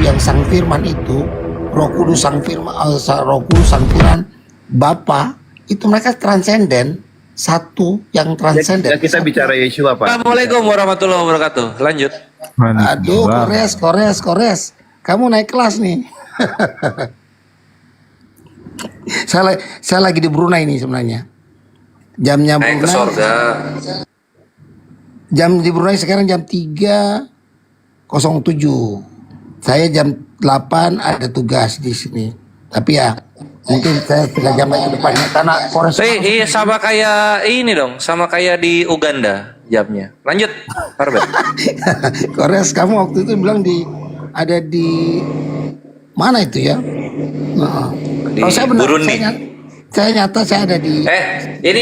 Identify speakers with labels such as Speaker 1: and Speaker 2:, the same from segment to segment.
Speaker 1: yang sang firman itu, Roh Kudus sang firman, Roh Kudus sang firman, Bapa, itu mereka transenden, satu yang transenden.
Speaker 2: Ya, kita bicara Yeshua, Pak.
Speaker 3: Assalamualaikum warahmatullahi wabarakatuh. Lanjut.
Speaker 1: Aduh, Kores, kamu naik kelas nih. saya lagi di Brunei nih sebenarnya. Jamnya
Speaker 3: Naik ke
Speaker 1: Brunei.
Speaker 3: sorga.
Speaker 1: Jam di Brunei sekarang jam 3.07. Saya jam 8 ada tugas di sini. Tapi ya mungkin saya 3 jam ke depannya karena Kores.
Speaker 3: Iya sama kayak ini dong, sama kayak di Uganda jamnya. Lanjut, Arbet.
Speaker 1: Kores, kamu waktu itu bilang ada di mana itu ya? Nah,
Speaker 3: Di
Speaker 1: kalau saya benar,
Speaker 3: Burundi.
Speaker 1: saya nyata saya ada di.
Speaker 3: Ini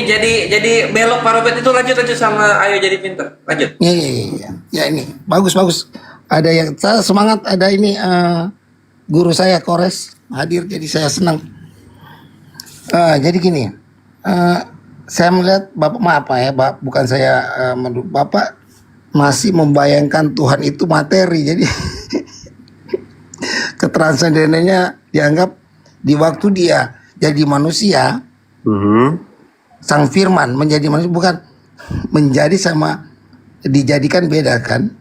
Speaker 3: jadi belok Pak Robert itu lanjut sama Ayo Jadi Pinter. Lanjut.
Speaker 1: Iya, ya ini bagus. Ada yang saya semangat, ada ini guru saya Kores hadir, jadi saya senang. Jadi gini, saya melihat Bapak, maaf Pak ya, bukan saya Bapak masih membayangkan Tuhan itu materi, jadi ketransendenannya dianggap di waktu dia jadi manusia, sang firman menjadi manusia, bukan menjadi sama dijadikan, beda kan.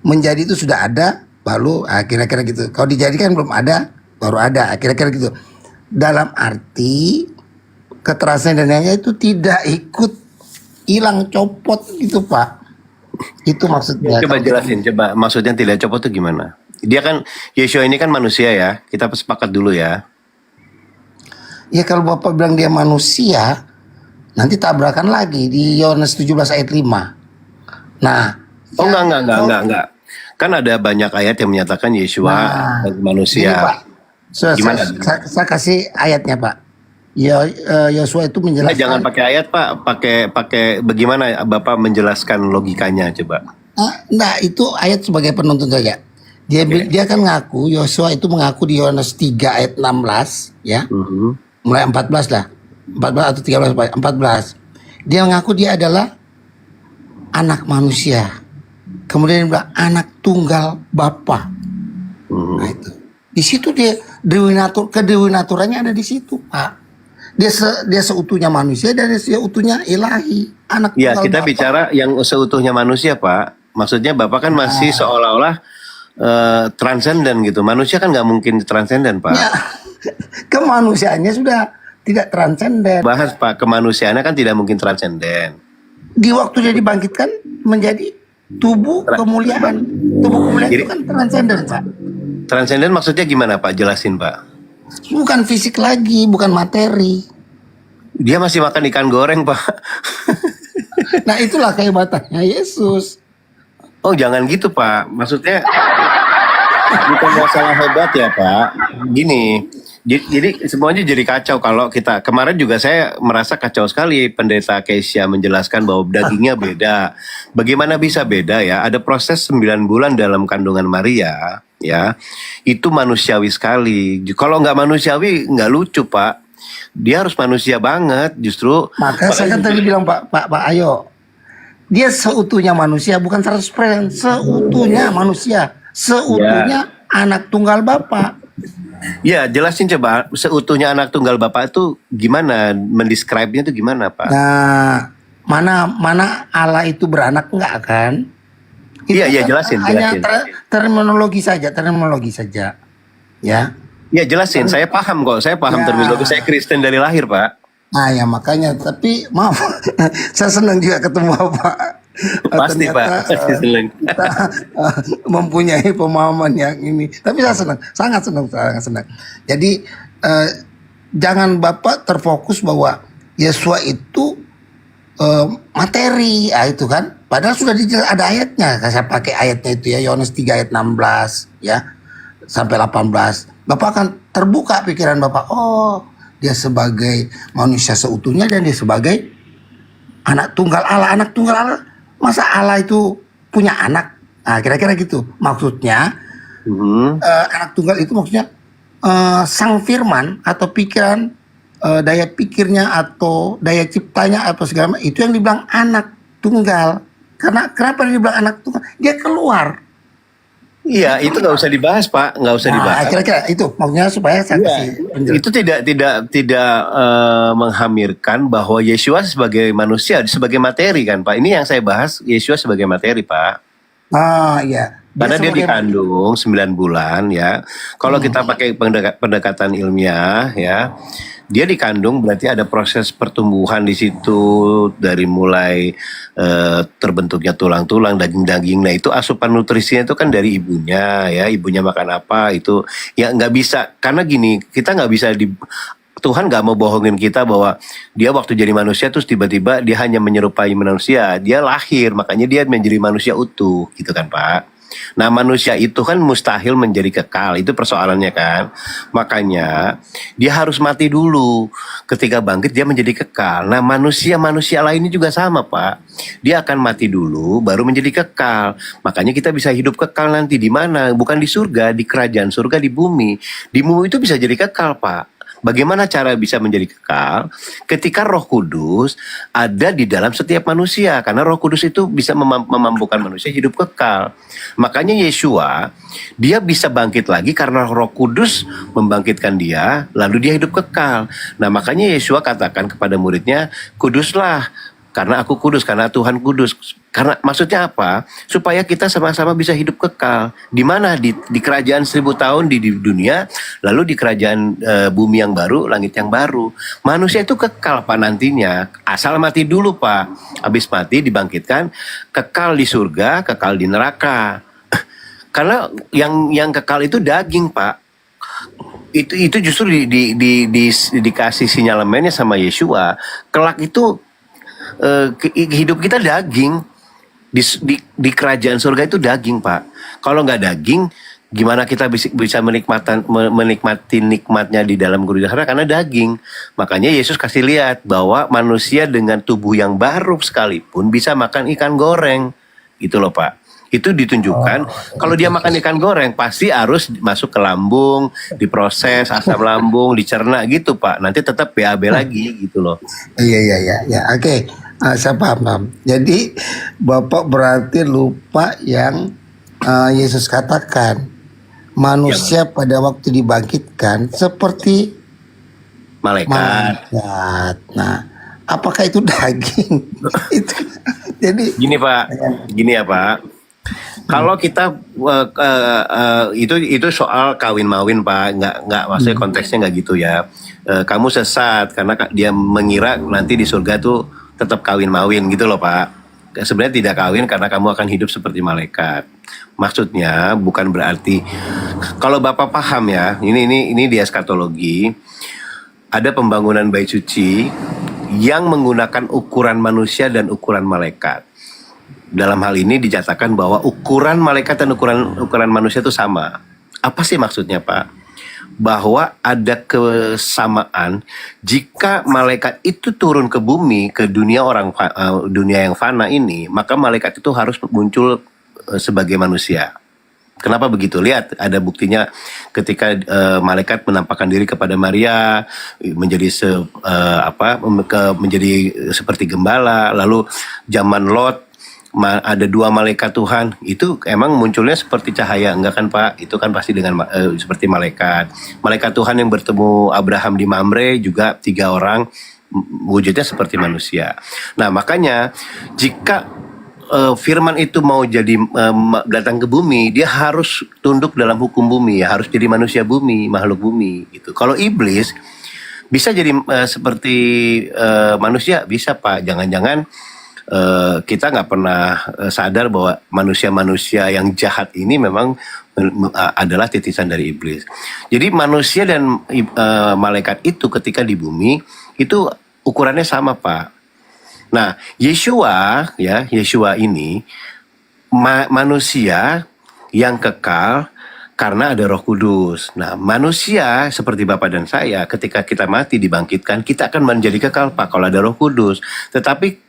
Speaker 1: Menjadi itu sudah ada baru kira-kira gitu. Kalau dijadikan belum ada baru ada, kira-kira gitu. Dalam arti ketransendenannya itu tidak ikut hilang, copot gitu Pak. Itu maksudnya.
Speaker 2: Coba jelasin, coba maksudnya tidak copot itu gimana? Dia kan, Yeshua ini kan manusia ya, kita sepakat dulu ya.
Speaker 1: Ya kalau Bapak bilang dia manusia, nanti tabrakan lagi di Yohanes 17 ayat 5. Nah,
Speaker 2: Oh enggak. Kan ada banyak ayat yang menyatakan Yeshua manusia.
Speaker 1: gini, Pak.
Speaker 2: Gimana?
Speaker 1: Saya kasih ayatnya Pak. Yosua itu menjelaskan.
Speaker 2: Jangan pakai ayat Pak, pakai bagaimana Bapak menjelaskan logikanya coba.
Speaker 1: Nah itu ayat sebagai penuntun saja. Dia kan ngaku, Yosua itu mengaku di Yohanes 3 ayat 16 ya. Mulai 14 lah. 14 atau 13 Pak, 14. Dia mengaku dia adalah anak manusia. Kemudian dia bilang anak tunggal Bapa. Nah itu. Di situ dia kedewinaturannya ada di situ, Pak. Dia seutuhnya manusia dan dia seutuhnya ilahi, anak
Speaker 2: Ya,
Speaker 1: tunggal
Speaker 2: kita
Speaker 1: Bapa.
Speaker 2: bicara yang seutuhnya manusia, Pak. Maksudnya Bapak kan masih seolah-olah transenden gitu. Manusia kan nggak mungkin transenden, Pak.
Speaker 1: Ya, kemanusiaannya sudah tidak transenden.
Speaker 2: Bahas Pak, kemanusiaannya kan tidak mungkin transenden.
Speaker 1: Di waktu dia dibangkitkan menjadi tubuh kemuliaan. Tubuh kemuliaan itu kan transenden, Pak.
Speaker 2: Transenden maksudnya gimana Pak? Jelasin Pak.
Speaker 1: Bukan fisik lagi, bukan materi.
Speaker 2: Dia masih makan ikan goreng Pak.
Speaker 1: Nah itulah kehebatannya Yesus.
Speaker 2: Oh jangan gitu Pak. Maksudnya bukan masalah hebat ya Pak. Gini. Jadi semuanya jadi kacau kalau kita. Kemarin juga saya merasa kacau sekali pendeta Kesia menjelaskan bahwa dagingnya beda. Bagaimana bisa beda ya? Ada proses 9 bulan dalam kandungan Maria ya. Itu manusiawi sekali. Kalau nggak manusiawi nggak lucu Pak. Dia harus manusia banget justru.
Speaker 1: Maka saya kan tadi bilang Pak Ayo, dia seutuhnya manusia, bukan 100%, seutuhnya manusia, seutuhnya anak tunggal Bapa.
Speaker 2: Ya jelasin coba seutuhnya anak tunggal Bapak itu gimana, mendescribe-nya itu gimana Pak?
Speaker 1: Nah, mana Allah itu beranak enggak kan?
Speaker 2: Iya,
Speaker 1: kan
Speaker 2: jelasin.
Speaker 1: Hanya terminologi saja, ya.
Speaker 2: Ya jelasin, saya paham kok, saya paham terminologi, saya Kristen dari lahir Pak.
Speaker 1: Nah ya makanya, tapi maaf, saya senang juga ketemu Bapak.
Speaker 2: Pasti Pak, pasti senang.
Speaker 1: Kita mempunyai pemahaman yang ini, tapi saya senang, sangat senang. Jadi jangan Bapak terfokus bahwa Yesua itu materi, itu kan. Padahal sudah ada ayatnya, saya pakai ayatnya itu ya, Yohanes 3 ayat 16 ya sampai 18. Bapak akan terbuka pikiran Bapak. Oh, dia sebagai manusia seutuhnya dan dia sebagai anak tunggal Allah. Anak tunggal Allah, masa Allah itu punya anak? Nah, kira-kira gitu. Maksudnya anak tunggal itu maksudnya sang firman atau pikiran, daya pikirnya atau daya ciptanya atau segala macam, itu yang dibilang anak tunggal. Karena kenapa dia dibilang anak tunggal? Dia keluar
Speaker 2: Iya, itu nggak usah dibahas, Pak, nggak usah
Speaker 1: Nah,
Speaker 2: dibahas.
Speaker 1: kira-kira itu maksudnya supaya saya
Speaker 2: Iya,
Speaker 1: kasih penjelasan.
Speaker 2: itu tidak menghamirkan bahwa Yesua sebagai manusia, sebagai materi kan, Pak. Ini yang saya bahas Yesua sebagai materi, Pak.
Speaker 1: Ah, iya. Dia
Speaker 2: Karena dia
Speaker 1: sebagai
Speaker 2: dikandung 9 bulan ya. Kalau kita pakai pendekatan ilmiah ya, dia dikandung berarti ada proses pertumbuhan di situ dari mulai terbentuknya tulang-tulang, daging-daging. Nah itu asupan nutrisinya itu kan dari ibunya ya, ibunya makan apa itu ya nggak bisa karena gini kita nggak bisa di Tuhan nggak mau bohongin kita bahwa dia waktu jadi manusia terus tiba-tiba dia hanya menyerupai manusia. Dia lahir makanya dia menjadi manusia utuh gitu kan Pak. Nah manusia itu kan mustahil menjadi kekal, itu persoalannya kan. Makanya dia harus mati dulu. Ketika bangkit dia menjadi kekal. Nah manusia-manusia lainnya juga sama Pak. Dia akan mati dulu baru menjadi kekal. Makanya kita bisa hidup kekal nanti di mana? Bukan di surga, di kerajaan surga di bumi. Di bumi itu bisa jadi kekal Pak. Bagaimana cara bisa menjadi kekal? Ketika Roh Kudus ada di dalam setiap manusia, karena Roh Kudus itu bisa memampukan manusia hidup kekal. Makanya Yesua, dia bisa bangkit lagi karena Roh Kudus membangkitkan dia, lalu dia hidup kekal. Nah, makanya Yesua katakan kepada muridnya, kuduslah. Karena aku kudus, karena Tuhan kudus. Karena maksudnya apa? Supaya kita sama-sama bisa hidup kekal. Di mana? Di kerajaan 1000 tahun di dunia, lalu di kerajaan bumi yang baru, langit yang baru. Manusia itu kekal Pak nantinya. Asal mati dulu Pak. Habis mati dibangkitkan, kekal di surga, kekal di neraka. Karena yang kekal itu daging Pak. Itu justru dikasih sinyalemennya sama Yesua. Kelak itu hidup kita daging di kerajaan surga itu daging Pak. Kalau nggak daging gimana kita bisa menikmati nikmatnya di dalam gurih sana karena daging. Makanya Yesus kasih lihat bahwa manusia dengan tubuh yang baru sekalipun bisa makan ikan goreng gitu loh Pak. Itu ditunjukkan kalau dia makan ikan goreng pasti harus masuk ke lambung, diproses asam lambung, dicerna gitu Pak. Nanti tetap BAB lagi gitu loh.
Speaker 1: Iya. Oke. Saya paham. Jadi Bapak berarti lupa yang Yesus katakan. Manusia pada waktu dibangkitkan seperti
Speaker 2: Malaikat.
Speaker 1: malaikat. Nah, apakah itu daging? Itu. Jadi
Speaker 2: Gini ya Pak. Kalau kita itu soal kawin mawin Pak, nggak maksudnya konteksnya nggak gitu ya. Kamu sesat karena dia mengira nanti di surga tuh tetap kawin mawin gitu loh Pak. Sebenarnya tidak kawin karena kamu akan hidup seperti malaikat. Maksudnya bukan berarti kalau Bapak paham ya, ini di eskatologi ada pembangunan bait suci yang menggunakan ukuran manusia dan ukuran malaikat. Dalam hal ini dinyatakan bahwa ukuran malaikat dan ukuran manusia itu sama. Apa sih maksudnya Pak? Bahwa ada kesamaan jika malaikat itu turun ke bumi, ke dunia dunia yang fana ini, maka malaikat itu harus muncul sebagai manusia. Kenapa begitu? Lihat, ada buktinya ketika malaikat menampakkan diri kepada Maria menjadi menjadi seperti gembala, lalu zaman Lot ada 2 malaikat Tuhan itu emang munculnya seperti cahaya enggak kan Pak? Itu kan pasti dengan seperti malaikat Tuhan yang bertemu Abraham di Mamre juga 3 orang wujudnya seperti manusia. Nah makanya jika firman itu mau jadi datang ke bumi, dia harus tunduk dalam hukum bumi ya, harus jadi manusia bumi, makhluk bumi gitu. Kalau iblis bisa jadi seperti manusia, bisa Pak. Jangan-jangan kita nggak pernah sadar bahwa manusia-manusia yang jahat ini memang adalah titisan dari iblis. Jadi manusia dan malaikat itu ketika di bumi itu ukurannya sama Pak. Nah Yesua ini manusia yang kekal karena ada Roh Kudus. Nah manusia seperti Bapak dan saya ketika kita mati dibangkitkan kita akan menjadi kekal Pak kalau ada Roh Kudus. Tetapi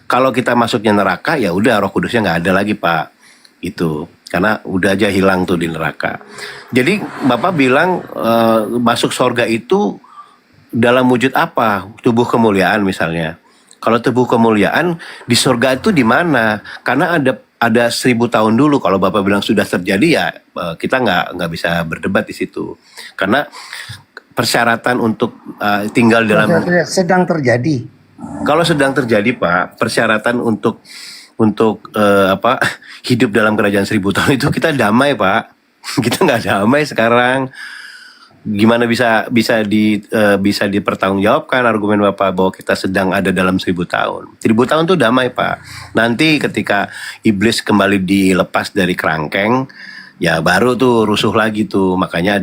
Speaker 2: kalau kita masuknya neraka ya udah Roh Kudusnya nggak ada lagi Pak itu karena udah aja hilang tuh di neraka. Jadi Bapak bilang masuk surga itu dalam wujud apa? Tubuh kemuliaan misalnya. Kalau tubuh kemuliaan di surga itu di mana? Karena ada 1000 tahun dulu. Kalau Bapak bilang sudah terjadi ya kita nggak bisa berdebat di situ. Karena persyaratan untuk tinggal dalam
Speaker 1: sedang terjadi.
Speaker 2: kalau sedang terjadi Pak, persyaratan untuk hidup dalam kerajaan 1000 tahun itu kita damai Pak. Kita nggak damai sekarang. Gimana bisa dipertanggungjawabkan argumen Bapak bahwa kita sedang ada dalam 1000 tahun. 1000 tahun itu damai Pak. Nanti ketika iblis kembali dilepas dari kerangkeng, ya baru tuh rusuh lagi tuh. Makanya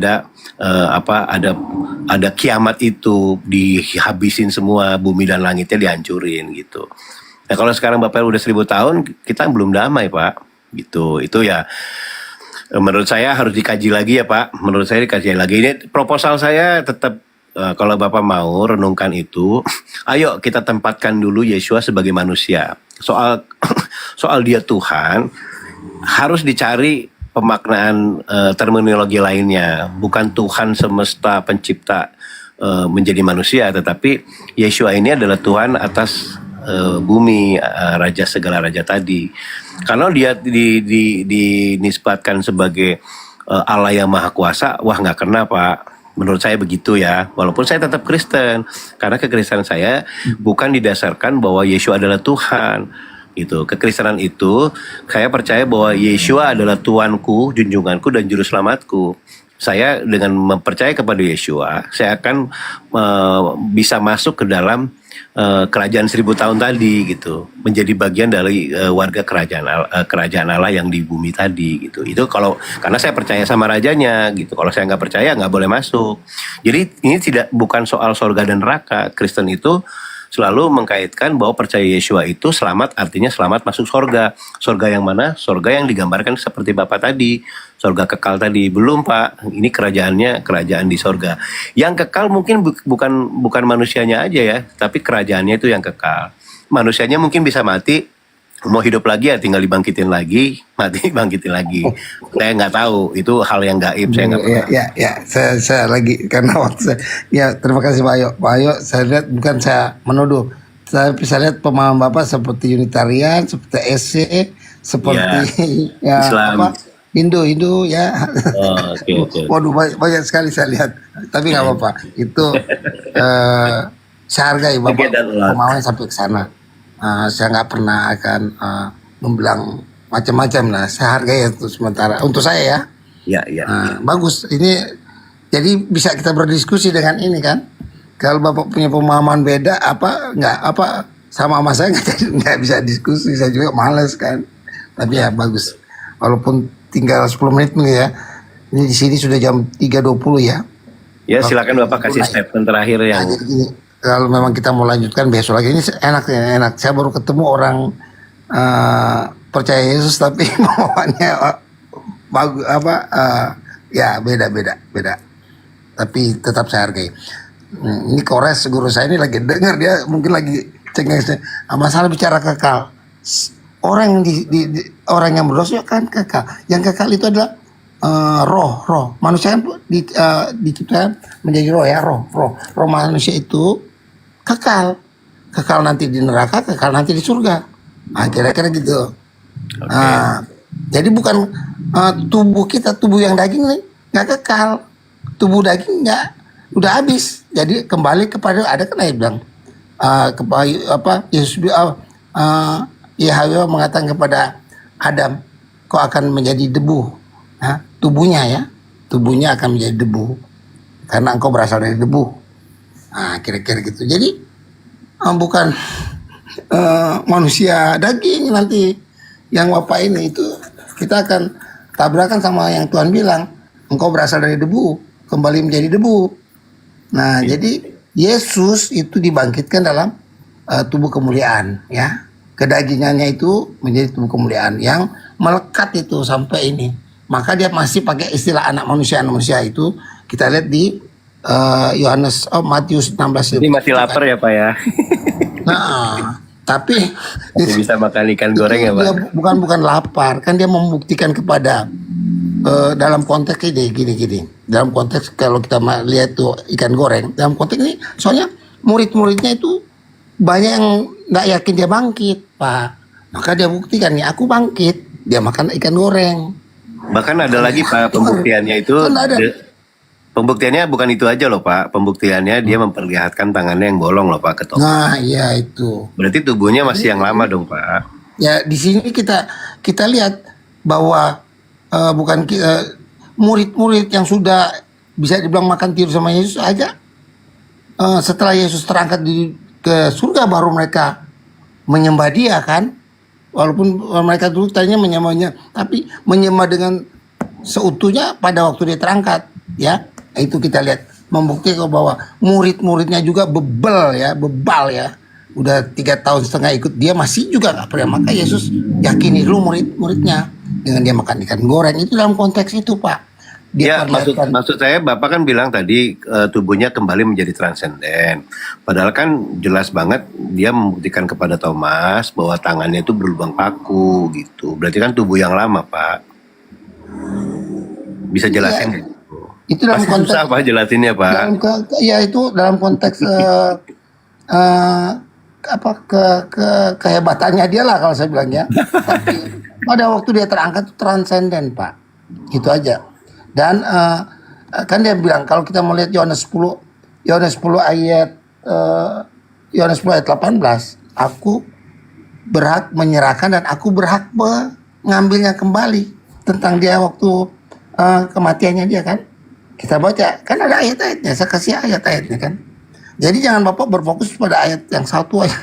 Speaker 2: ada kiamat itu, dihabisin semua, bumi dan langitnya dihancurin gitu. Nah kalau sekarang Bapak udah 1000 tahun, kita belum damai Pak. Gitu. Itu ya menurut saya harus dikaji lagi ya Pak. Menurut saya dikaji lagi. Ini proposal saya tetap kalau Bapak mau renungkan itu, ayo kita tempatkan dulu Yesua sebagai manusia. Soal dia Tuhan, harus dicari pemaknaan terminologi lainnya. Bukan Tuhan semesta pencipta menjadi manusia, tetapi Yesua ini adalah Tuhan atas bumi, raja segala raja tadi. Karena dia dinisbatkan sebagai Allah yang maha kuasa, wah nggak kena Pak. Menurut saya begitu ya. Walaupun saya tetap Kristen, karena kekristenan saya bukan didasarkan bahwa Yesua adalah Tuhan. Itu kekristenan itu saya percaya bahwa Yesua adalah Tuanku, junjunganku dan juru selamatku. Saya dengan mempercaya kepada Yesua, saya akan bisa masuk ke dalam kerajaan 1000 tahun tadi gitu, menjadi bagian dari warga kerajaan Allah yang di bumi tadi gitu. Itu karena saya percaya sama rajanya gitu. Kalau saya nggak percaya nggak boleh masuk. Jadi ini bukan soal sorga dan neraka. Kristen itu selalu mengkaitkan bahwa percaya Yesua itu selamat, artinya selamat masuk sorga. Sorga yang mana? Sorga yang digambarkan seperti Bapak tadi, sorga kekal tadi. Belum Pak, ini kerajaan di sorga. Yang kekal mungkin bukan manusianya aja ya, tapi kerajaannya itu yang kekal. Manusianya mungkin bisa mati, mau hidup lagi ya tinggal dibangkitin lagi, mati bangkitin lagi. Saya nggak tahu, itu hal yang gaib, saya nggak pernah.
Speaker 1: Saya lagi karena waktu terima kasih Pak Ayo. Pak Ayo, saya lihat bukan saya menuduh, saya bisa lihat pemahaman Bapak seperti Unitarian, seperti SC, seperti
Speaker 2: Islam.
Speaker 1: Hindu ya.
Speaker 2: Oke.
Speaker 1: Waduh banyak sekali saya lihat. Tapi nggak apa-apa. Itu saya hargai Bapak pemahaman sampai ke sana. Saya nggak pernah akan membilang macam-macam lah. Saya hargai itu sementara untuk saya ya.
Speaker 2: Ya.
Speaker 1: Bagus. Ini jadi bisa kita berdiskusi dengan ini kan. Kalau Bapak punya pemahaman beda sama saya nggak bisa diskusi. Saya juga malas kan. Tapi ya bagus. Walaupun tinggal 10 menit nih ya. Ini di sini sudah jam 3.20 ya.
Speaker 2: Ya silakan Bapak kasih statement terakhir yang.
Speaker 1: Jadi gini, kalau memang kita mau lanjutkan besok lagi, ini enak. Saya baru ketemu orang percaya Yesus tapi bawaannya bagus ya beda. Tapi tetap saya hargai. Ini Kores guru saya ini lagi dengar, dia mungkin lagi cengeng masalah bicara kekal. Orang yang berdosa kan kekal. Yang kekal itu adalah roh. Manusia kan diciptakan menjadi roh ya, roh manusia itu kekal nanti di neraka, kekal nanti di surga. Kira-kira gitu. Jadi bukan tubuh kita, tubuh yang daging nggak kekal, tubuh daging nggak, udah habis. Jadi kembali kepada ada kan saya bilang Yesus Yahweh mengatakan kepada Adam, kau akan menjadi debu. Tubuhnya akan menjadi debu karena engkau berasal dari debu. Kira-kira gitu. Jadi bukan manusia daging nanti yang Bapak ini, itu kita akan tabrakan sama yang Tuhan bilang, engkau berasal dari debu, kembali menjadi debu. Nah, jadi Yesus itu dibangkitkan dalam tubuh kemuliaan ya. Kedagingannya itu menjadi tubuh kemuliaan yang melekat itu sampai ini. Maka dia masih pakai istilah anak manusia itu kita lihat di Matius 16.
Speaker 2: Ini masih lapar ya Pak ya.
Speaker 1: Nah, tapi
Speaker 2: bisa makan ikan goreng ya Pak.
Speaker 1: Dia bukan lapar, kan dia membuktikan kepada dalam konteks ini gini. Dalam konteks kalau kita lihat tuh ikan goreng, dalam konteks ini soalnya murid-muridnya itu banyak yang nggak yakin dia bangkit, Pak. Maka dia buktikan nih, aku bangkit. dia makan ikan goreng.
Speaker 2: Bahkan ada lagi Pak pembuktiannya itu.
Speaker 1: Kan ada.
Speaker 2: Pembuktiannya bukan itu aja loh Pak. Pembuktiannya dia memperlihatkan tangannya yang bolong loh Pak ke toko.
Speaker 1: Nah, iya itu.
Speaker 2: Berarti tubuhnya masih yang lama dong Pak.
Speaker 1: Ya di sini kita lihat bahwa bukan murid-murid yang sudah bisa dibilang makan tidur sama Yesus aja, setelah Yesus terangkat ke surga baru mereka menyembah dia kan, walaupun mereka dulu tadinya menyembahnya, tapi menyembah dengan seutuhnya pada waktu dia terangkat, ya. Itu kita lihat membuktikan bahwa murid-muridnya juga bebal ya, udah 3 tahun setengah ikut dia masih juga nggak pernah. Maka Yesus yakini dulu murid-muridnya dengan dia makan ikan goreng. Itu dalam konteks itu Pak.
Speaker 2: Ya,
Speaker 1: perlihatkan.
Speaker 2: maksud saya Bapak kan bilang tadi tubuhnya kembali menjadi transenden. Padahal kan jelas banget dia membuktikan kepada Thomas bahwa tangannya itu berlubang paku gitu. Berarti kan tubuh yang lama Pak. Bisa jelasin nggak?
Speaker 1: Itu dalam
Speaker 2: Pasti
Speaker 1: konteks
Speaker 2: susah Pak jelasinnya Pak.
Speaker 1: ya itu dalam konteks kehebatannya dia lah kalau saya bilangnya. Tapi pada waktu dia terangkat itu transenden Pak. Itu aja. Dan kan dia bilang kalau kita melihat Yohanes 10 ayat 18, aku berhak menyerahkan dan aku berhak mengambilnya kembali. Tentang dia waktu kematiannya dia kan. Kita baca, kan ada ayat-ayatnya, saya kasih ayat-ayatnya kan. Jadi jangan Bapak berfokus pada ayat yang satu aja.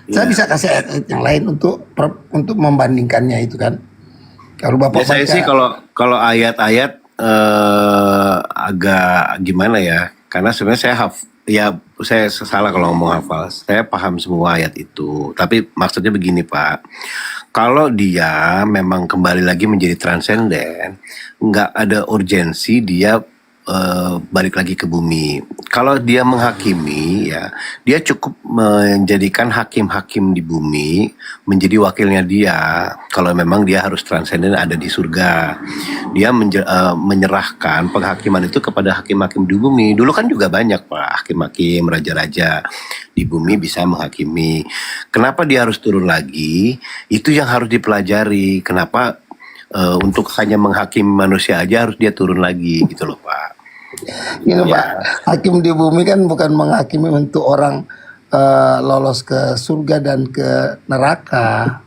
Speaker 1: Saya bisa kasih ayat-ayat yang lain untuk membandingkannya itu kan. Kalau Bapak
Speaker 2: Ya, saya
Speaker 1: baca,
Speaker 2: sih kalau ayat-ayat agak gimana ya? Karena sebenarnya saya salah kalau ngomong hafal. Saya paham semua ayat itu. Tapi maksudnya begini Pak. Kalau dia memang kembali lagi menjadi transenden, nggak ada urgensi dia balik lagi ke bumi. Kalau dia menghakimi, ya dia cukup menjadikan hakim-hakim di bumi menjadi wakilnya dia. Kalau memang dia harus transenden ada di surga, dia menyerahkan penghakiman itu kepada hakim-hakim di bumi. Dulu kan juga banyak Pak hakim-hakim, raja-raja di bumi bisa menghakimi. Kenapa dia harus turun lagi? Itu yang harus dipelajari. Kenapa untuk hanya menghakimi manusia aja harus dia turun lagi gitu loh Pak.
Speaker 1: Gitu Pak, hakim di bumi kan bukan menghakimi untuk orang lolos ke surga dan ke neraka.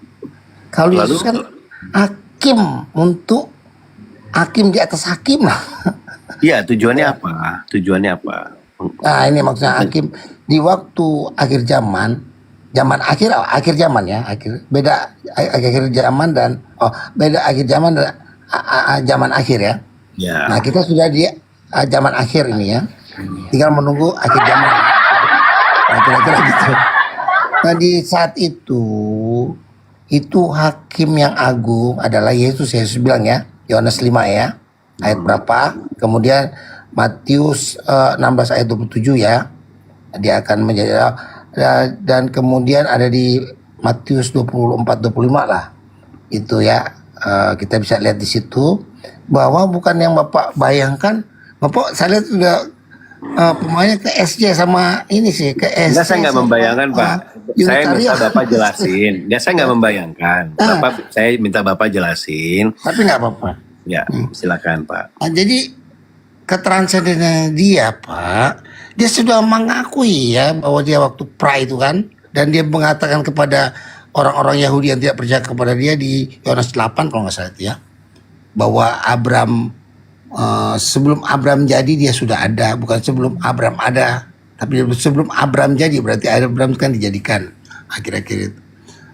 Speaker 1: Kalau Yesus kan hakim untuk hakim di atas hakim lah.
Speaker 2: Iya, tujuannya apa? Tujuannya apa?
Speaker 1: Nah ini maksudnya hakim di waktu akhir zaman akhir zaman ya, beda akhir zaman dan beda akhir zaman dan zaman akhir ya.
Speaker 2: Ya.
Speaker 1: Nah kita sudah di zaman akhir ini ya, tinggal menunggu akhir zaman. Nah, kira-kira gitu. Nah di saat itu hakim yang agung adalah Yesus. Yesus bilang ya, Yohanes 5 ya, ayat berapa? Kemudian Matius 16 ayat 27 ya, dia akan menjadi, dan kemudian ada di Matius 24-25 lah, itu ya. Kita bisa lihat di situ bahwa bukan yang Bapak bayangkan. Bapak saya lihat sudah pemainnya ke SJ sama ini sih ke SJ.
Speaker 2: Enggak, saya nggak membayangkan Pak. Saya minta Bapak jelasin. Enggak, saya nggak membayangkan. Saya minta Bapak jelasin.
Speaker 1: Tapi nggak apa-apa.
Speaker 2: Ya, silakan Pak.
Speaker 1: Nah, jadi ketransendennya dia Pak, dia sudah mengakui ya bahwa dia waktu pra itu kan, dan dia mengatakan kepada orang-orang Yahudi yang tidak percaya kepada dia di Yohanes 8 kalau nggak salah itu ya, bahwa sebelum Abraham jadi dia sudah ada, bukan sebelum Abraham ada, tapi sebelum Abraham jadi berarti Abraham kan dijadikan akhir-akhir itu.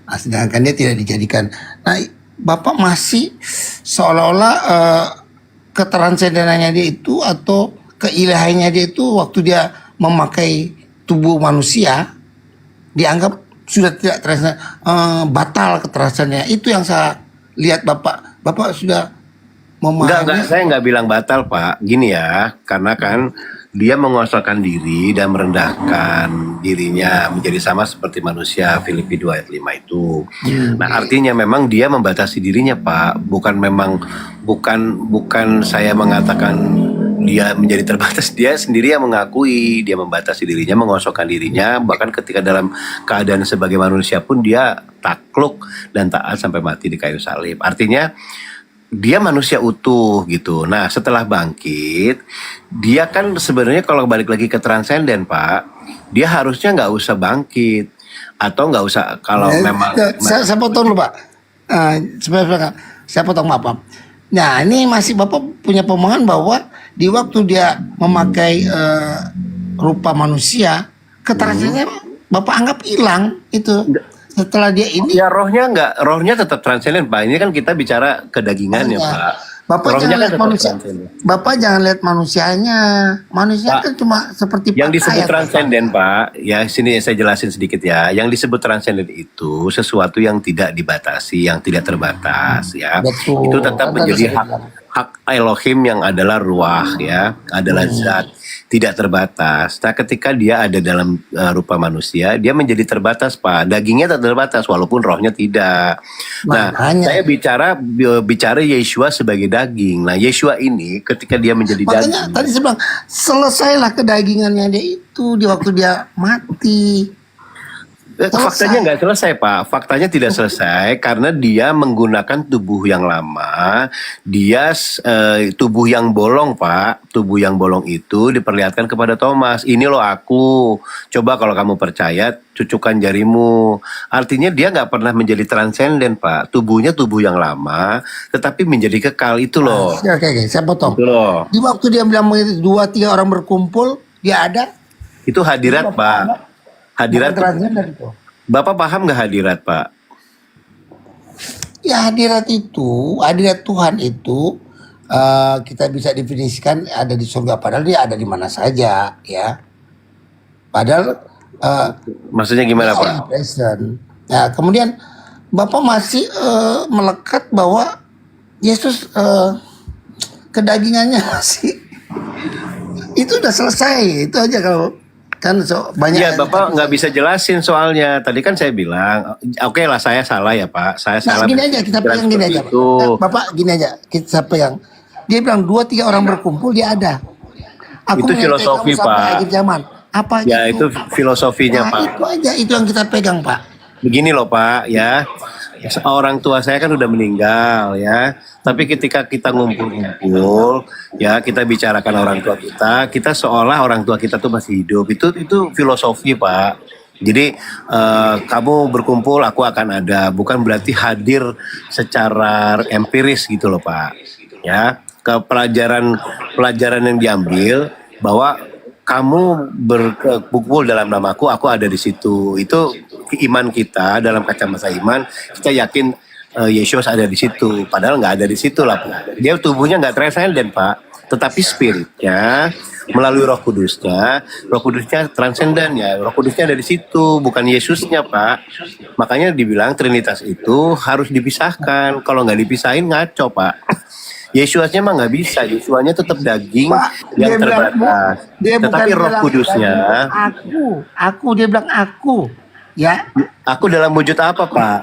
Speaker 1: Nah, sedangkan dia tidak dijadikan. Nah, Bapak masih seolah-olah ketransendenannya dia itu atau keilahiannya dia itu waktu dia memakai tubuh manusia dianggap sudah tidak transenden, batal ketransendenannya. Itu yang saya lihat Bapak sudah
Speaker 2: Enggak, saya nggak bilang batal Pak. Gini ya, karena kan dia menguasakan diri dan merendahkan dirinya menjadi sama seperti manusia, Filipi 2 ayat 5 itu. Nah artinya memang dia membatasi dirinya Pak. Bukan saya mengatakan dia menjadi terbatas, dia sendiri yang mengakui, dia membatasi dirinya, mengosokkan dirinya, bahkan ketika dalam keadaan sebagai manusia pun dia takluk dan taat sampai mati di kayu salib. Artinya dia manusia utuh gitu. Nah setelah bangkit, dia kan sebenarnya kalau balik lagi ke transenden Pak, dia harusnya nggak usah bangkit atau nggak usah kalau memang
Speaker 1: saya potong dulu Pak. Saya potong maaf. Pak. Nah ini masih Bapak punya pemahaman bahwa di waktu dia memakai rupa manusia, keterasinannya Bapak anggap hilang itu. Setelah dia ini
Speaker 2: ya rohnya tetap transenden Pak. Ini kan kita bicara kedagingan ya Pak.
Speaker 1: Bapak
Speaker 2: Rohnya
Speaker 1: jangan lihat
Speaker 2: tetap
Speaker 1: manusia.
Speaker 2: transenden.
Speaker 1: Bapak jangan lihat manusianya. Manusia
Speaker 2: Pak,
Speaker 1: kan cuma seperti
Speaker 2: yang disebut
Speaker 1: pakaian.
Speaker 2: transenden Pak, ya sini saya jelasin sedikit ya. Yang disebut transenden itu sesuatu yang tidak dibatasi, yang tidak terbatas ya.
Speaker 1: Betul.
Speaker 2: Itu tetap
Speaker 1: Kan tadi
Speaker 2: menjadi
Speaker 1: saya
Speaker 2: hak
Speaker 1: bilang.
Speaker 2: hak Elohim yang adalah ruah ya, adalah zat tidak terbatas. Nah, ketika dia ada dalam rupa manusia, dia menjadi terbatas Pak. Dagingnya tetap terbatas walaupun rohnya tidak. Nah,
Speaker 1: Makanya.
Speaker 2: saya bicara Yeshua sebagai daging. Nah, Yeshua ini ketika dia menjadi
Speaker 1: Makanya
Speaker 2: daging,
Speaker 1: tadi saya bilang selesailah kedagingannya dia itu di waktu dia mati.
Speaker 2: faktanya nggak selesai Pak. Faktanya tidak selesai karena dia menggunakan tubuh yang lama. Dia tubuh yang bolong Pak. Tubuh yang bolong itu diperlihatkan kepada Thomas. Ini loh aku. Coba kalau kamu percaya, cucukkan jarimu. Artinya dia nggak pernah menjadi transenden Pak. Tubuhnya tubuh yang lama, tetapi menjadi kekal itu loh.
Speaker 1: Oke, saya potong.
Speaker 2: Itu loh.
Speaker 1: Di waktu dia bilang 2-3 orang berkumpul, dia ada.
Speaker 2: Itu hadirat Pak. Hadirat.
Speaker 1: Bukan transenden itu.
Speaker 2: Bapak paham nggak hadirat Pak?
Speaker 1: Ya hadirat Tuhan itu kita bisa definisikan ada di surga. Padahal dia ada di mana saja ya. Padahal
Speaker 2: Maksudnya gimana Pak?
Speaker 1: present. Nah kemudian Bapak masih melekat bahwa Yesus kedagingannya masih itu udah selesai. Itu aja kalau kan banyak.
Speaker 2: Iya, Bapak nggak bisa jelasin soalnya. Tadi kan saya bilang, oke lah saya salah ya Pak. Saya
Speaker 1: Nah
Speaker 2: salah.
Speaker 1: gini aja kita pegang gini aja.
Speaker 2: Itu.
Speaker 1: Bapak gini aja kita pegang. Dia bilang 2-3 orang berkumpul dia ada.
Speaker 2: Itu
Speaker 1: menyertai
Speaker 2: filosofi,
Speaker 1: kamu sampai
Speaker 2: Pak.
Speaker 1: akhir zaman. Apa
Speaker 2: Ya itu filosofinya
Speaker 1: Nah,
Speaker 2: Pak.
Speaker 1: itu aja itu yang kita pegang Pak.
Speaker 2: Begini loh Pak ya. Orang tua saya kan udah meninggal ya. Tapi ketika kita ngumpul-ngumpul ya, kita bicarakan orang tua kita seolah orang tua kita tuh masih hidup. Itu filosofi Pak. Jadi kamu berkumpul, aku akan ada. Bukan berarti hadir secara empiris gitu loh Pak. Ya, ke pelajaran yang diambil bahwa kamu berkumpul dalam namaku, aku ada di situ. Itu iman kita dalam kacamata iman. Kita yakin Yesus ada di situ. Padahal nggak ada di situ lah Pak. Dia tubuhnya nggak transenden Pak, tetapi spiritnya melalui Roh Kudusnya transenden ya. Roh Kudusnya ada di situ, bukan Yesusnya Pak. Makanya dibilang Trinitas itu harus dipisahkan. Kalau nggak dipisahin ngaco Pak. Yesusnya mah nggak bisa. Yesusnya tetap daging
Speaker 1: Pak,
Speaker 2: yang terbatas.
Speaker 1: dia bukan
Speaker 2: Tetapi Roh
Speaker 1: bilang
Speaker 2: Kudusnya,
Speaker 1: dia bilang aku. Ya,
Speaker 2: aku dalam wujud apa Pak?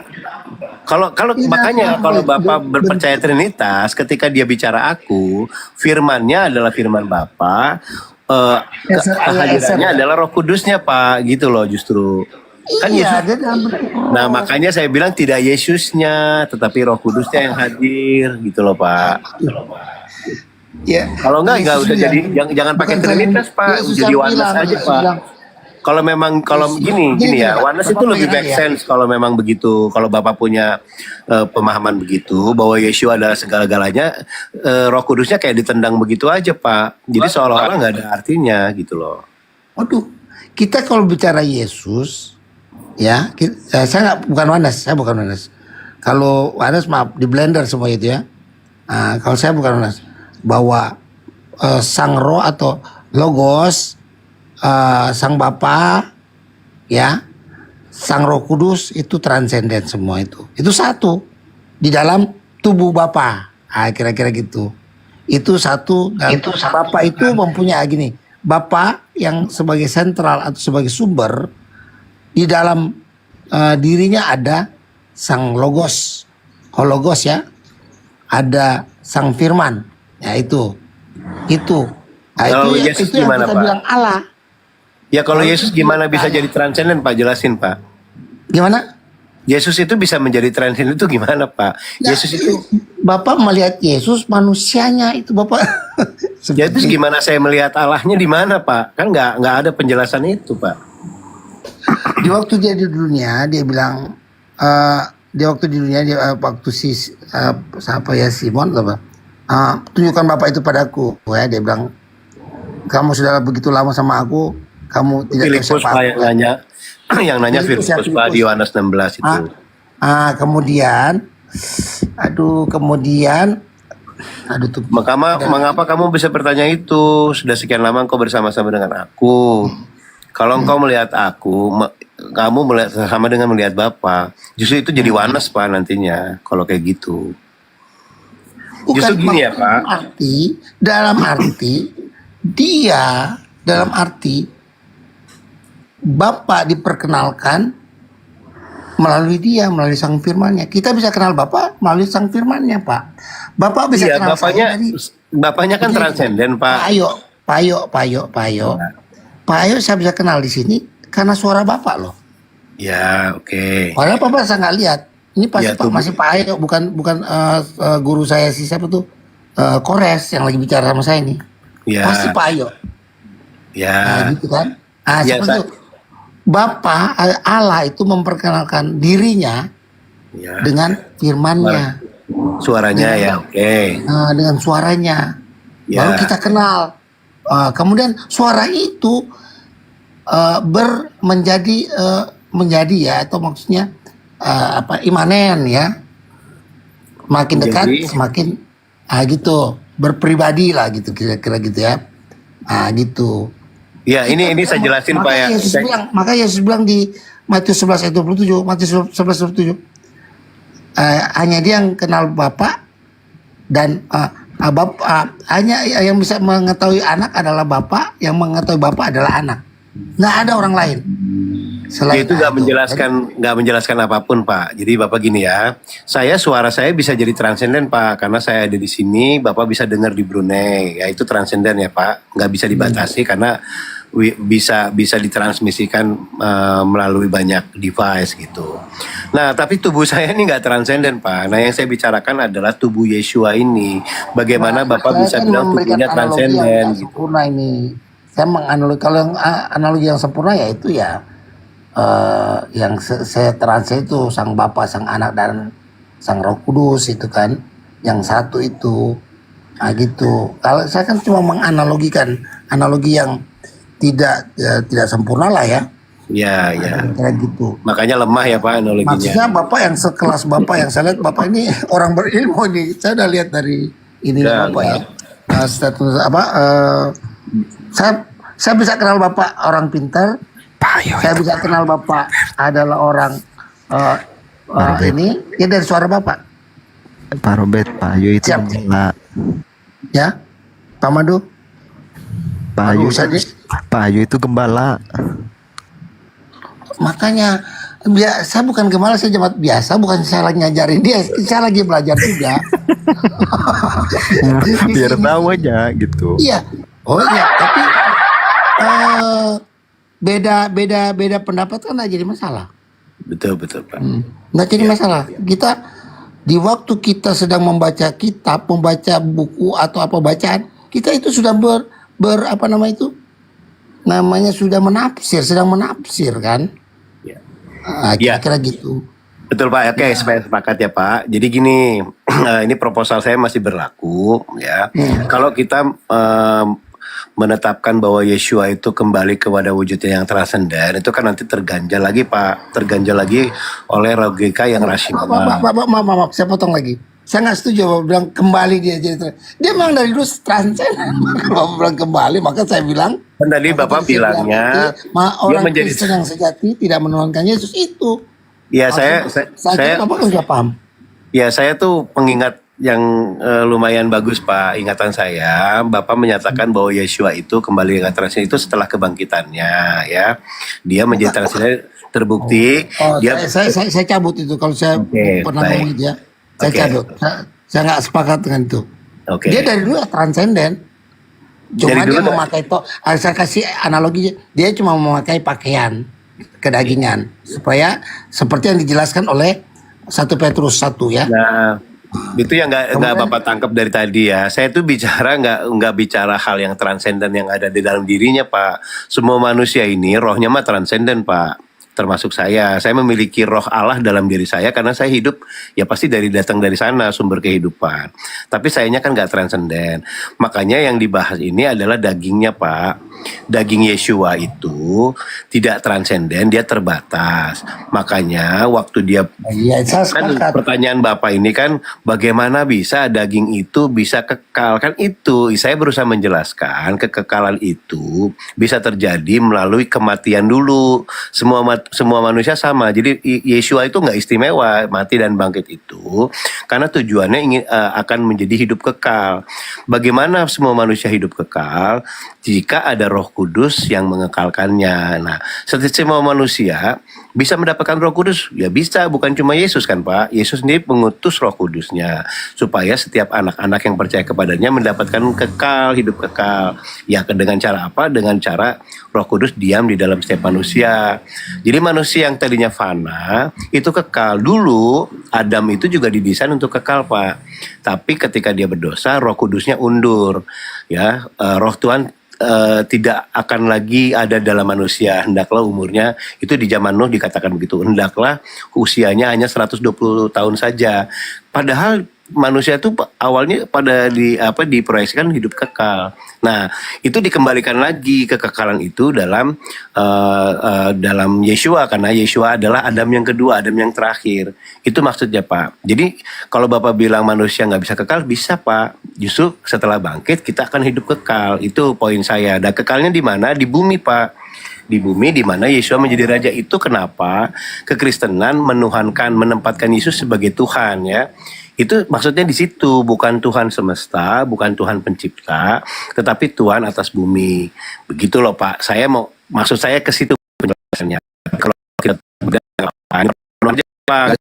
Speaker 2: Kalau
Speaker 1: Tidak,
Speaker 2: makanya kalau Bapak
Speaker 1: tidak.
Speaker 2: berpercaya Trinitas, ketika dia bicara aku, firmannya adalah firman Bapa, kehadirannya adalah Roh Kudusnya Pak, gitu loh justru. Kan
Speaker 1: iya,
Speaker 2: Yesus.
Speaker 1: dia dalam bentuk roh.
Speaker 2: Nah makanya saya bilang tidak Yesusnya, tetapi Roh Kudusnya yang hadir, gitu loh Pak.
Speaker 1: Ya.
Speaker 2: Kalau enggak
Speaker 1: Yesus
Speaker 2: usah
Speaker 1: bilang,
Speaker 2: jadi jangan pakai
Speaker 1: bukan saya-
Speaker 2: Trinitas Pak,
Speaker 1: Yesus
Speaker 2: jadi
Speaker 1: yang
Speaker 2: oneness
Speaker 1: bilang,
Speaker 2: aja
Speaker 1: Yesus
Speaker 2: Pak.
Speaker 1: bilang,
Speaker 2: Kalau gini ya,
Speaker 1: Pak.
Speaker 2: oneness itu
Speaker 1: Bapak
Speaker 2: lebih
Speaker 1: pegang
Speaker 2: make
Speaker 1: ya.
Speaker 2: sense kalau memang begitu. Kalau Bapak punya pemahaman begitu bahwa Yesus adalah segala-galanya, Roh Kudusnya kayak ditendang begitu aja Pak. Jadi seolah-olah nggak ada artinya gitu loh.
Speaker 1: Waduh, kita kalau bicara Yesus, ya, saya bukan Wanes. Kalau Wanes maaf di blender semua itu ya. Kalau saya bukan Wanes, bahwa Sang Roh atau Logos, Sang Bapa, ya, Sang Roh Kudus itu transenden semua itu. Itu satu di dalam tubuh Bapa. Kira-kira gitu. Itu satu. Dan Bapa itu mempunyai gini. Bapa yang sebagai sentral atau sebagai sumber di dalam dirinya ada Sang Logos, Hologos ya, ada Sang Firman, ya itu Nah,
Speaker 2: Kalau
Speaker 1: itu,
Speaker 2: Yesus
Speaker 1: itu yang
Speaker 2: gimana,
Speaker 1: kita
Speaker 2: Pak?
Speaker 1: bilang Allah.
Speaker 2: Ya kalau Yesus gimana bisa jadi transenden Pak? Jelasin Pak.
Speaker 1: Gimana?
Speaker 2: Yesus itu bisa menjadi transenden itu gimana Pak?
Speaker 1: Ya,
Speaker 2: Yesus itu
Speaker 1: Bapak melihat Yesus manusianya itu Bapak.
Speaker 2: ya terus gimana saya melihat Allahnya di mana Pak? Kan nggak ada penjelasan itu Pak.
Speaker 1: Di waktu dia di dunia dia bilang di waktu di dunia dia waktu si siapa ya Simon apa tunjukkan Bapak itu padaku ya dia bilang kamu sudah begitu lama sama aku kamu tidak tahu
Speaker 2: Filipus
Speaker 1: siapa
Speaker 2: Pak
Speaker 1: aku.
Speaker 2: yang nanya
Speaker 1: Filipus ya,
Speaker 2: Filipus Pak di Yohanes 16 itu.
Speaker 1: Kemudian tuh
Speaker 2: Mengapa kamu bisa bertanya itu? Sudah sekian lama engkau bersama-sama dengan aku. Kalau engkau melihat aku, kamu melihat sama dengan melihat Bapa. Justru itu jadi wanas Pak nantinya. Kalau kayak gitu. Justru gini ya Pak.
Speaker 1: Dalam arti Bapak diperkenalkan melalui dia, melalui sang firman-Nya. Kita bisa kenal Bapak melalui sang firman-Nya, Pak. Bapak bisa
Speaker 2: Iya,
Speaker 1: kenal saya dari
Speaker 2: bapaknya kan transenden Pak.
Speaker 1: Pak Ayo saya bisa kenal di sini karena suara Bapak loh.
Speaker 2: Ya, oke.
Speaker 1: Padahal Bapak saya nggak lihat. Ini pasti
Speaker 2: Ya,
Speaker 1: Pak, masih Pak Ayo, bukan guru saya si siapa tuh Kores yang lagi bicara sama saya ini.
Speaker 2: Ya.
Speaker 1: Pasti Pak Ayo.
Speaker 2: Ya.
Speaker 1: Nah, gitu kan?
Speaker 2: Ya,
Speaker 1: Seperti itu. Bapak Allah itu memperkenalkan dirinya
Speaker 2: Ya.
Speaker 1: dengan firman-Nya,
Speaker 2: Suaranya ya, oke.
Speaker 1: dengan suaranya.
Speaker 2: Ya.
Speaker 1: Baru kita kenal. Kemudian suara itu menjadi ya atau maksudnya imanen ya. Makin dekat
Speaker 2: Jadi-
Speaker 1: semakin gitu berpribadi lah gitu kira-kira gitu ya. Gitu.
Speaker 2: Ya, ini saya jelasin Pak ya.
Speaker 1: Maka Yesus bilang di Matius 11 ayat 27, Matius 11 ayat 27. Hanya dia yang kenal Bapa dan hanya yang bisa mengetahui anak adalah Bapa, yang mengetahui Bapa adalah anak. Nggak ada orang lain.
Speaker 2: Dia itu nggak menjelaskan apapun Pak. Jadi Bapak gini ya, suara saya bisa jadi transenden Pak, karena saya ada di sini, Bapak bisa dengar di Brunei, ya itu transenden ya Pak, nggak bisa dibatasi karena bisa ditransmisikan melalui banyak device gitu. Nah tapi tubuh saya ini nggak transenden Pak. Nah yang saya bicarakan adalah tubuh Yeshua ini. Bagaimana Bapak bisa bilang tubuhnya transenden gitu.
Speaker 1: Sempurna ini. Saya menganalogi kalau yang analogi yang sempurna ya itu ya. Yang saya terasa itu sang Bapa, sang Anak dan sang Roh Kudus itu kan, yang satu itu, gitu. Kalau saya kan cuma menganalogikan analogi yang tidak sempurna lah ya.
Speaker 2: Ya.
Speaker 1: Kayak gitu.
Speaker 2: Makanya lemah ya Pak analoginya.
Speaker 1: Maksudnya Bapak yang sekelas Bapak yang saya lihat Bapak ini orang berilmu ini. Saya udah lihat dari ini
Speaker 2: Ya,
Speaker 1: Bapak ya. Status saya bisa kenal Bapak orang pintar. Saya bisa kenal Bapak adalah orang ini ya dari suara Bapak.
Speaker 4: Pak Robert, Pak Ayu itu
Speaker 1: Siap.
Speaker 4: gembala.
Speaker 1: Ya. Pak Madu.
Speaker 4: Pak Ayu,
Speaker 1: Usah deh.
Speaker 4: Pak Ayu itu gembala.
Speaker 1: Makanya saya bukan gembala, saya jemaat biasa, bukan saya lagi ngajarin dia, saya lagi belajar juga.
Speaker 4: Biar tahu aja gitu.
Speaker 1: Iya. Oh iya, tapi beda pendapat kan nggak jadi masalah.
Speaker 2: Betul Pak.
Speaker 1: Nggak jadi masalah. Kita di waktu kita sedang membaca kitab, membaca buku atau apa bacaan, kita itu sudah apa nama itu? Namanya sudah sedang menafsir kan?
Speaker 2: Ya.
Speaker 1: Kira-kira gitu.
Speaker 2: Betul Pak, oke supaya sepakat ya Pak. Jadi gini, ini proposal saya masih berlaku ya. Kalau kita menetapkan bahwa Yeshua itu kembali kepada wujudnya yang transenden, itu kan nanti terganjal lagi Pak, terganjal lagi oleh logika yang rasional.
Speaker 1: Maaf, saya potong lagi. Saya nggak setuju Bapak bilang kembali dia jadi dia memang dari dulu transenden. Bapak bilang kembali, maka saya bilang
Speaker 2: Kan tadi Bapak bilangnya dia
Speaker 1: orang
Speaker 2: menjadi
Speaker 1: Kristen yang sejati tidak menuhankan Yesus itu.
Speaker 2: ya saya
Speaker 1: Bapak kan sudah paham.
Speaker 2: ya saya tuh pengingat yang lumayan bagus Pak, ingatan saya. Bapak menyatakan bahwa Yeshua itu kembali dengan transenden itu setelah kebangkitannya ya. Dia menjadi transenden terbukti. Dia
Speaker 1: Saya cabut itu kalau saya pernah
Speaker 2: baik.
Speaker 1: ngomong itu ya. Saya cabut. Saya nggak sepakat dengan itu.
Speaker 2: Oke.
Speaker 1: Dia dari dulu transenden. Cuma
Speaker 2: Dari
Speaker 1: dia
Speaker 2: dulu
Speaker 1: memakai saya kasih analogi, dia cuma memakai pakaian kedagingan supaya seperti yang dijelaskan oleh 1 Petrus 1 ya.
Speaker 2: nah itu yang nggak
Speaker 1: Kemudian
Speaker 2: Bapak tangkap dari tadi ya. Saya tuh bicara nggak bicara hal yang transenden yang ada di dalam dirinya, Pak. Semua manusia ini rohnya mah transenden, Pak. Termasuk saya. Saya memiliki roh Allah dalam diri saya karena saya hidup ya pasti datang dari sana sumber kehidupan. Tapi sayanya kan nggak transenden. Makanya yang dibahas ini adalah dagingnya, Pak. Daging Yeshua itu tidak transenden, dia terbatas. Makanya waktu dia
Speaker 1: iya, saya
Speaker 2: kan
Speaker 1: sepakat.
Speaker 2: pertanyaan Bapak ini kan bagaimana bisa daging itu bisa kekal, kan itu saya berusaha menjelaskan kekekalan itu bisa terjadi melalui kematian dulu. Semua manusia sama, jadi Yeshua itu nggak istimewa mati dan bangkit itu karena tujuannya ingin akan menjadi hidup kekal. Bagaimana semua manusia hidup kekal jika ada Roh Kudus yang mengekalkannya. Nah, setiap semua manusia bisa mendapatkan Roh Kudus, ya bisa, bukan cuma Yesus kan Pak. Yesus sendiri mengutus Roh Kudusnya supaya setiap anak-anak yang percaya kepadanya mendapatkan kekal, hidup kekal. Ya dengan cara apa? Dengan cara Roh Kudus diam di dalam setiap manusia. Jadi manusia yang tadinya fana itu kekal. Dulu Adam itu juga didesain untuk kekal Pak. Tapi ketika dia berdosa, Roh Kudusnya undur. Ya, Roh Tuhan tidak akan lagi ada dalam manusia. Hendaklah umurnya, itu di zaman Nuh dikatakan begitu, hendaklah usianya hanya 120 tahun saja. Padahal manusia itu awalnya pada diproyeksikan hidup kekal. Nah, itu dikembalikan lagi kekekalan itu dalam Yeshua, karena Yeshua adalah Adam yang kedua, Adam yang terakhir. Itu maksudnya Pak. Jadi kalau Bapak bilang manusia nggak bisa kekal, bisa Pak. Justru setelah bangkit kita akan hidup kekal. Itu poin saya. Dan kekalnya di mana? Di bumi Pak. Di bumi di mana Yeshua menjadi raja. Itu kenapa kekristenan menempatkan Yesus sebagai Tuhan ya. Itu maksudnya di situ, bukan Tuhan semesta, bukan Tuhan pencipta, tetapi Tuhan atas bumi. Begitu loh Pak. Maksud saya ke situ penjelasannya. Kalau kita aja Pak.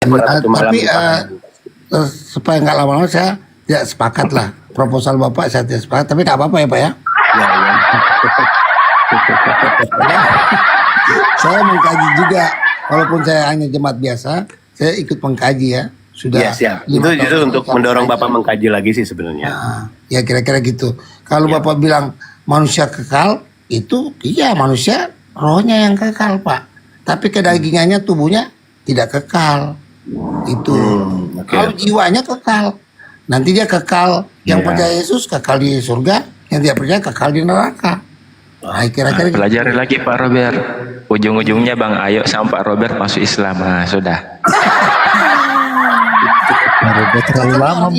Speaker 1: Tapi supaya nggak lama-lama saya tidak sepakat lah proposal Bapak, saya tidak sepakat. Tapi tidak apa-apa ya Pak ya.
Speaker 2: Ya, ya.
Speaker 1: Saya mengkaji juga, walaupun saya hanya jemaat biasa, saya ikut mengkaji ya. Sudah.
Speaker 2: Ya siap. Itu untuk mendorong Bapak mengkaji lagi sih sebenarnya.
Speaker 1: Nah, ya kira-kira gitu. Kalau Bapak bilang manusia kekal, itu iya manusia rohnya yang kekal Pak. Tapi kedagingannya, tubuhnya tidak kekal. Itu.
Speaker 2: Okay.
Speaker 1: Kalau jiwanya kekal, nanti dia kekal. Yang percaya Yesus kekal di surga, yang tidak percaya kekal di neraka. Nah, kira-kira gitu.
Speaker 5: Pelajari lagi Pak Robert. Ujung-ujungnya Bang Ayo sama Pak Robert masuk Islam. Nah, sudah.
Speaker 4: Pak Robert terlalu lama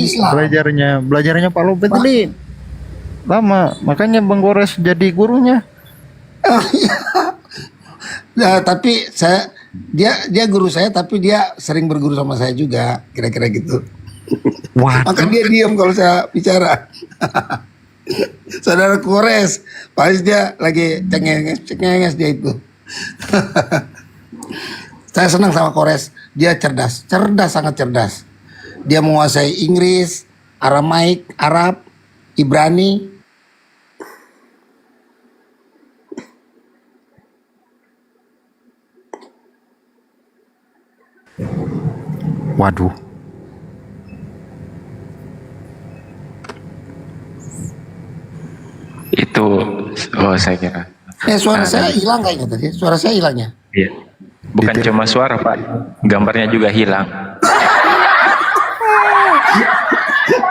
Speaker 4: belajarnya Pak Robert ini lama, makanya Bang Gores jadi gurunya.
Speaker 1: Nah, tapi dia guru saya, tapi dia sering berguru sama saya juga, kira-kira gitu.
Speaker 4: Wah,
Speaker 1: Maka dia diam kalau saya bicara. Saudara Kores, pasti dia lagi cengenges dia itu. Saya senang sama Kores, dia cerdas, sangat cerdas. Dia menguasai Inggris, Aramaik, Arab, Ibrani.
Speaker 4: waduh.
Speaker 5: Itu saya kira.
Speaker 1: Suara saya hilang kayaknya tadi. Suara saya hilangnya.
Speaker 5: Iya. Bukan cuma suara Pak, gambarnya juga hilang.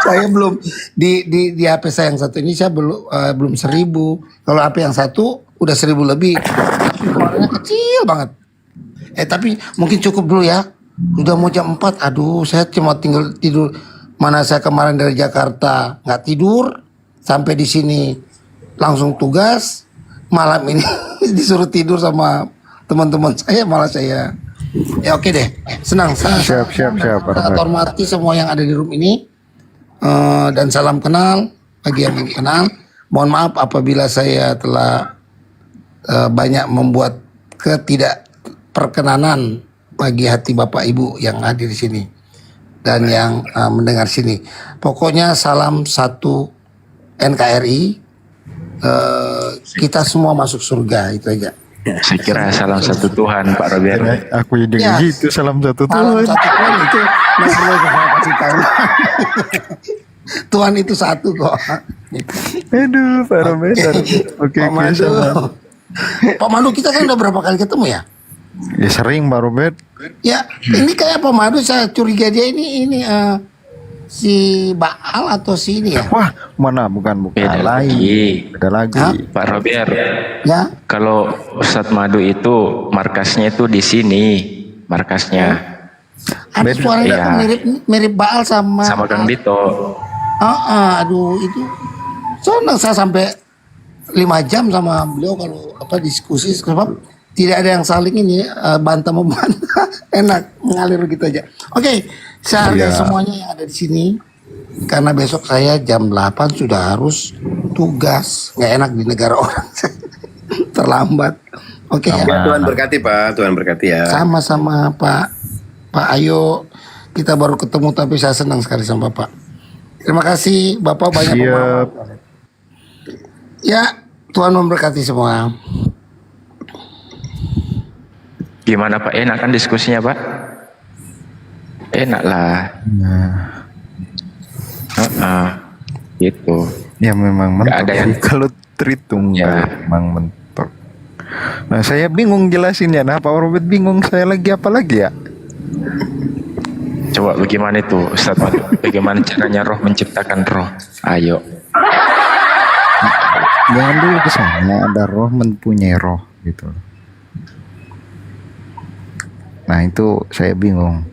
Speaker 1: Saya belum di HP saya yang satu ini saya belum 1000. Kalau HP yang satu udah 1000 lebih. Suaranya kecil banget. Tapi mungkin cukup dulu ya. Udah mau jam 4. Aduh, saya cuma tinggal tidur. Mana saya kemarin dari Jakarta nggak tidur, sampai di sini langsung tugas. Malam ini disuruh tidur sama teman-teman saya, malah saya. Ya oke deh. Senang.
Speaker 4: Siap,
Speaker 1: Saya
Speaker 4: Pak.
Speaker 1: hormati semua yang ada di room ini. Dan salam kenal bagi yang ingin kenal. Mohon maaf apabila saya telah banyak membuat ketidakperkenanan bagi hati Bapak Ibu yang hadir di sini dan yang mendengar sini. Pokoknya salam satu NKRI, kita semua masuk surga, itu aja.
Speaker 5: Saya kira salam satu Tuhan Pak Robert.
Speaker 4: Aku juga
Speaker 1: Ya.
Speaker 4: gitu, salam satu
Speaker 1: Salam
Speaker 4: Tuhan.
Speaker 1: satu Tuhan itu nggak perlu saya kasih tahu. Tuhan itu satu kok.
Speaker 4: Aduh, Pak Robert. Oke,
Speaker 1: Pak
Speaker 4: oke,
Speaker 1: Madu.
Speaker 4: sama.
Speaker 1: Pak Madu kita kan udah berapa kali ketemu ya?
Speaker 4: Ya sering Pak Robert.
Speaker 1: Ya, ini kayak Pak Madu saya curiga dia ini si Baal atau si ini ya?
Speaker 4: Wah, mana bukan
Speaker 5: Beda
Speaker 4: lain.
Speaker 5: lagi.
Speaker 4: Beda lagi.
Speaker 1: Hah?
Speaker 5: Pak Robert,
Speaker 1: Ya,
Speaker 5: kalau Ustadz Madu itu markasnya itu di sini, markasnya
Speaker 1: ada
Speaker 4: Beda,
Speaker 1: suaranya
Speaker 5: ya.
Speaker 1: tuh mirip Baal sama.
Speaker 5: sama Kang Dito.
Speaker 1: Aduh itu senang saya sampai 5 jam sama beliau kalau diskusi sebab tidak ada yang saling ini bantah membantah. Enak mengalir gitu aja. Oke, saya hargai semuanya yang ada di sini karena besok saya jam 8 sudah harus tugas. Nggak enak di negara orang. Terlambat. Oke ya.
Speaker 2: Ya, Tuhan berkati Pak, Tuhan berkati ya.
Speaker 1: Sama-sama Pak Ayo, kita baru ketemu tapi saya senang sekali sama Bapak. Terima kasih Bapak banyak
Speaker 4: Siap.
Speaker 1: pemahaman. Ya, Tuhan memberkati semua.
Speaker 5: Gimana Pak? Enak kan diskusinya Pak? Enak lah.
Speaker 4: Nah,
Speaker 5: Gitu.
Speaker 4: ya memang mentok.
Speaker 5: ada yang-
Speaker 4: sih. Kalau terhitung
Speaker 5: Ya.
Speaker 4: memang mentok. Nah, saya bingung jelasinnya. Nah, Pak Robert bingung, saya lagi apa lagi ya?
Speaker 5: Coba bagaimana itu Ustadz Madu? Bagaimana caranya roh menciptakan roh? Ayo.
Speaker 4: Jangan dulu ke sana, ada roh mempunyai roh gitu. Nah, itu saya bingung.